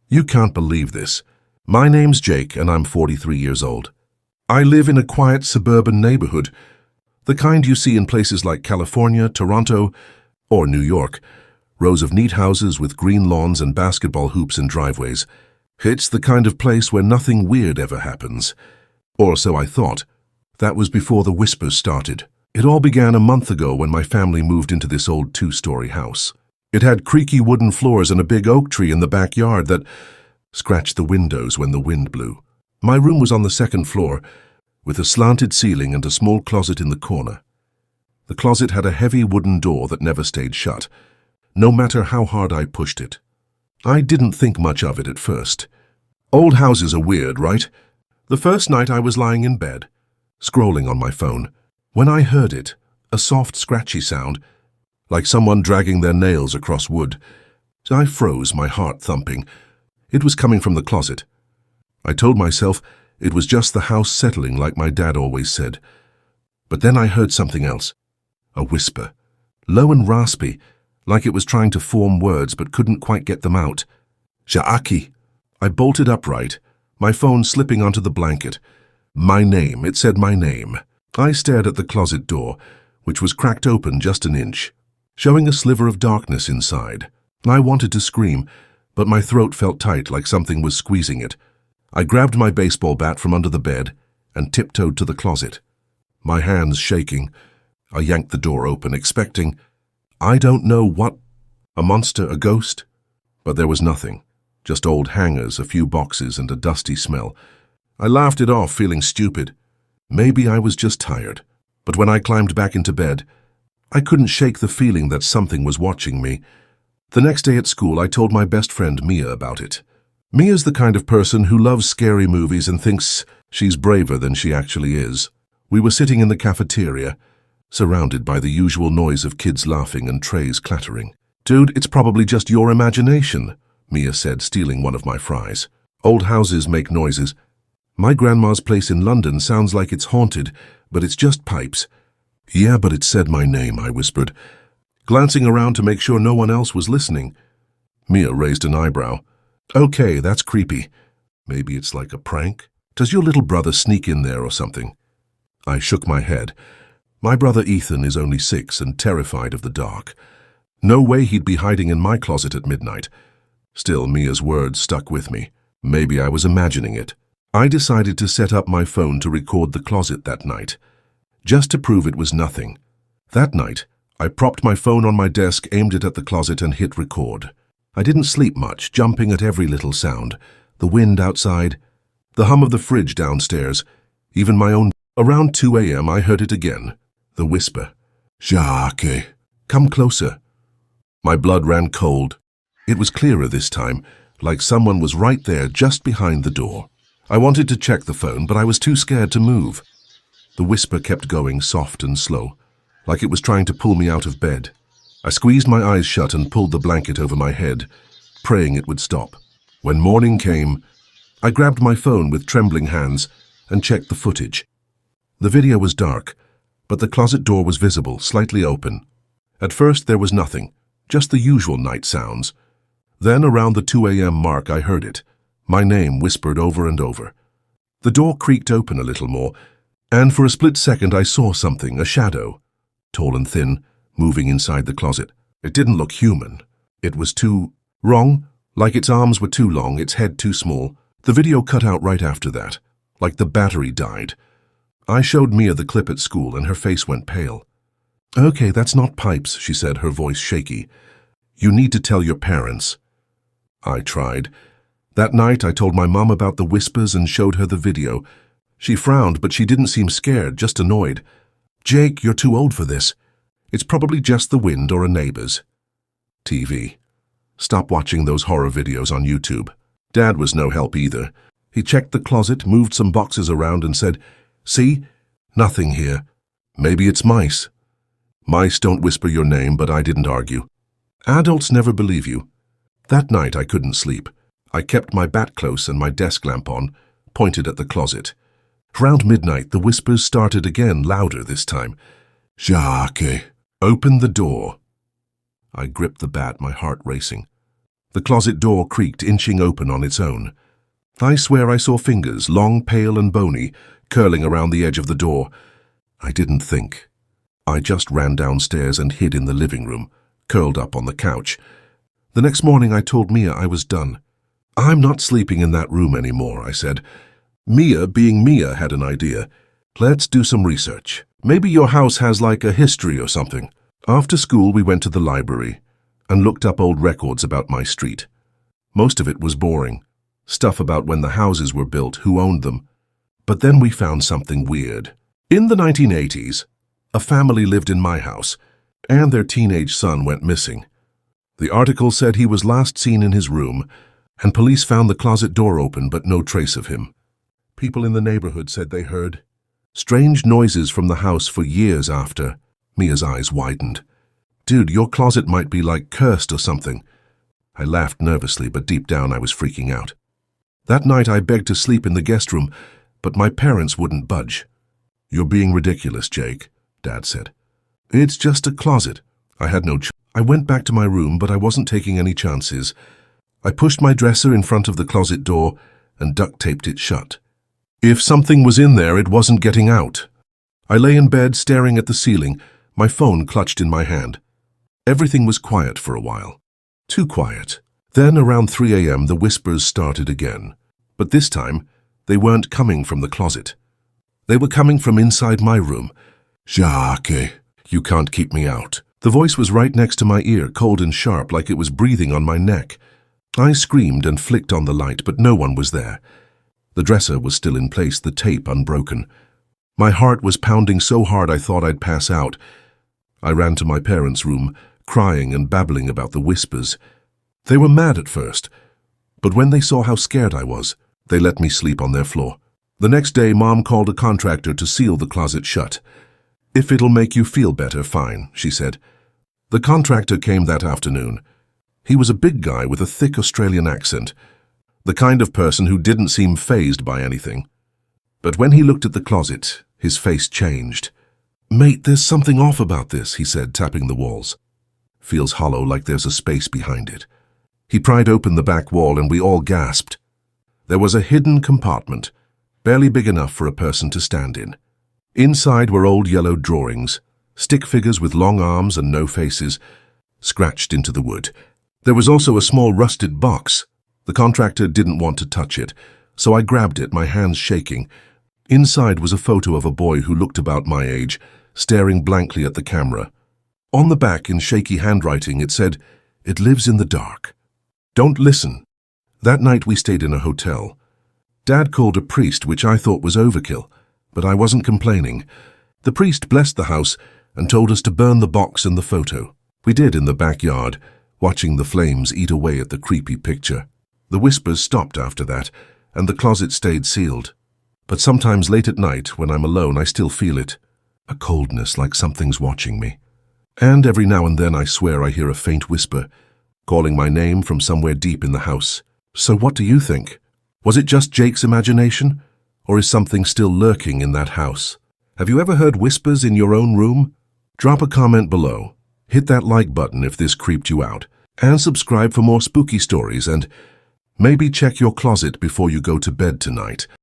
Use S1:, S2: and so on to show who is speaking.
S1: You can't believe this. My name's Jake and I'm 43 years old. I live in a quiet suburban neighborhood, the kind you see in places like California, Toronto, or New York. Rows of neat houses with green lawns and basketball hoops and driveways. It's the kind of place where nothing weird ever happens. Or so I thought. That was before the whispers started. It all began a month ago when my family moved into this old 2-story house. It had creaky wooden floors and a big oak tree in the backyard that scratched the windows when the wind blew. My room was on the 2nd floor, with a slanted ceiling and a small closet in the corner. The closet had a heavy wooden door that never stayed shut, no matter how hard I pushed it. I didn't think much of it at first. Old houses are weird, right? The first night I was lying in bed, scrolling on my phone, when I heard it, a soft, scratchy sound, like someone dragging their nails across wood. I froze, my heart thumping. It was coming from the closet. I told myself it was just the house settling like my dad always said. But then I heard something else. A whisper, low and raspy, like it was trying to form words but couldn't quite get them out. Jaaki. I bolted upright, my phone slipping onto the blanket. My name, it said my name. I stared at the closet door, which was cracked open just an inch, showing a sliver of darkness inside. I wanted to scream, but my throat felt tight like something was squeezing it. I grabbed my baseball bat from under the bed and tiptoed to the closet. My hands shaking, I yanked the door open, expecting, I don't know what, a monster, a ghost? But there was nothing, just old hangers, a few boxes, and a dusty smell. I laughed it off, feeling stupid. Maybe I was just tired. But when I climbed back into bed, I couldn't shake the feeling that something was watching me. The next day at school, I told my best friend Mia about it. Mia's the kind of person who loves scary movies and thinks she's braver than she actually is. We were sitting in the cafeteria, surrounded by the usual noise of kids laughing and trays clattering. Dude, it's probably just your imagination, Mia said, stealing one of my fries. Old houses make noises. My grandma's place in London sounds like it's haunted, but it's just pipes. Yeah, but it said my name, I whispered, glancing around to make sure no one else was listening. Mia raised an eyebrow. Okay, that's creepy. Maybe it's like a prank? Does your little brother sneak in there or something? I shook my head. My brother Ethan is only 6 and terrified of the dark. No way he'd be hiding in my closet at midnight. Still, Mia's words stuck with me. Maybe I was imagining it. I decided to set up my phone to record the closet that night, just to prove it was nothing. That night, I propped my phone on my desk, aimed it at the closet, and hit record. I didn't sleep much, jumping at every little sound. The wind outside, the hum of the fridge downstairs, even my own. Around 2 a.m. I heard it again. The whisper. Jaake. Come closer. My blood ran cold. It was clearer this time, like someone was right there just behind the door. I wanted to check the phone, but I was too scared to move. The whisper kept going, soft and slow, like it was trying to pull me out of bed. I squeezed my eyes shut and pulled the blanket over my head, praying it would stop. When morning came, I grabbed my phone with trembling hands and checked the footage. The video was dark, but the closet door was visible, slightly open. At first there was nothing, just the usual night sounds. Then around the 2 a.m. mark I heard it, my name whispered over and over. The door creaked open a little more, and for a split second I saw something, a shadow, tall and thin, moving inside the closet. It didn't look human. It was too wrong, like its arms were too long, its head too small. The video cut out right after that, like the battery died. I showed Mia the clip at school and her face went pale. Okay, that's not pipes, she said, her voice shaky. You need to tell your parents. I tried. That night I told my mom about the whispers and showed her the video. She frowned, but she didn't seem scared, just annoyed. Jake, you're too old for this. It's probably just the wind or a neighbor's. TV. Stop watching those horror videos on YouTube. Dad was no help either. He checked the closet, moved some boxes around and said, See? Nothing here. Maybe it's mice. Mice don't whisper your name, but I didn't argue. Adults never believe you. That night I couldn't sleep. I kept my bat close and my desk lamp on, pointed at the closet. Around midnight, the whispers started again, louder this time. Jaake, open the door. I gripped the bat, my heart racing. The closet door creaked, inching open on its own. I swear I saw fingers, long, pale and bony, curling around the edge of the door. I didn't think. I just ran downstairs and hid in the living room, curled up on the couch. The next morning I told Mia I was done. "I'm not sleeping in that room anymore," I said. Mia, being Mia, had an idea. "Let's do some research. Maybe your house has like a history or something." After school we went to the library and looked up old records about my street. Most of it was boring. Stuff about when the houses were built, who owned them. But then we found something weird. In the 1980s, a family lived in my house, and their teenage son went missing. The article said he was last seen in his room, and police found the closet door open but no trace of him. People in the neighborhood said they heard strange noises from the house for years after. Mia's eyes widened. "Dude, your closet might be like cursed or something." I laughed nervously, but deep down I was freaking out. That night I begged to sleep in the guest room, but my parents wouldn't budge. "You're being ridiculous, Jake," Dad said. "It's just a closet." I had no choice. I went back to my room, but I wasn't taking any chances. I pushed my dresser in front of the closet door and duct-taped it shut. If something was in there, it wasn't getting out. I lay in bed staring at the ceiling, my phone clutched in my hand. Everything was quiet for a while. Too quiet. Then around 3 a.m. the whispers started again. But this time, they weren't coming from the closet. They were coming from inside my room. "Jacques, you can't keep me out." The voice was right next to my ear, cold and sharp, like it was breathing on my neck. I screamed and flicked on the light, but no one was there. The dresser was still in place, the tape unbroken. My heart was pounding so hard I thought I'd pass out. I ran to my parents' room, crying and babbling about the whispers. They were mad at first, but when they saw how scared I was, they let me sleep on their floor. The next day, Mom called a contractor to seal the closet shut. "If it'll make you feel better, fine," she said. The contractor came that afternoon. He was a big guy with a thick Australian accent, the kind of person who didn't seem fazed by anything. But when he looked at the closet, his face changed. "Mate, there's something off about this," he said, tapping the walls. "Feels hollow, like there's a space behind it." He pried open the back wall and we all gasped. There was a hidden compartment, barely big enough for a person to stand in. Inside were old yellow drawings, stick figures with long arms and no faces, scratched into the wood. There was also a small rusted box. The contractor didn't want to touch it, so I grabbed it, my hands shaking. Inside was a photo of a boy who looked about my age, staring blankly at the camera. On the back, in shaky handwriting, it said, "It lives in the dark. Don't listen." That night we stayed in a hotel. Dad called a priest, which I thought was overkill, but I wasn't complaining. The priest blessed the house and told us to burn the box and the photo. We did in the backyard, watching the flames eat away at the creepy picture. The whispers stopped after that, and the closet stayed sealed. But sometimes late at night, when I'm alone, I still feel it. A coldness, like something's watching me. And every now and then I swear I hear a faint whisper, calling my name from somewhere deep in the house. So what do you think? Was it just Jake's imagination? Or is something still lurking in that house? Have you ever heard whispers in your own room? Drop a comment below. Hit that like button if this creeped you out. And subscribe for more spooky stories, and maybe check your closet before you go to bed tonight.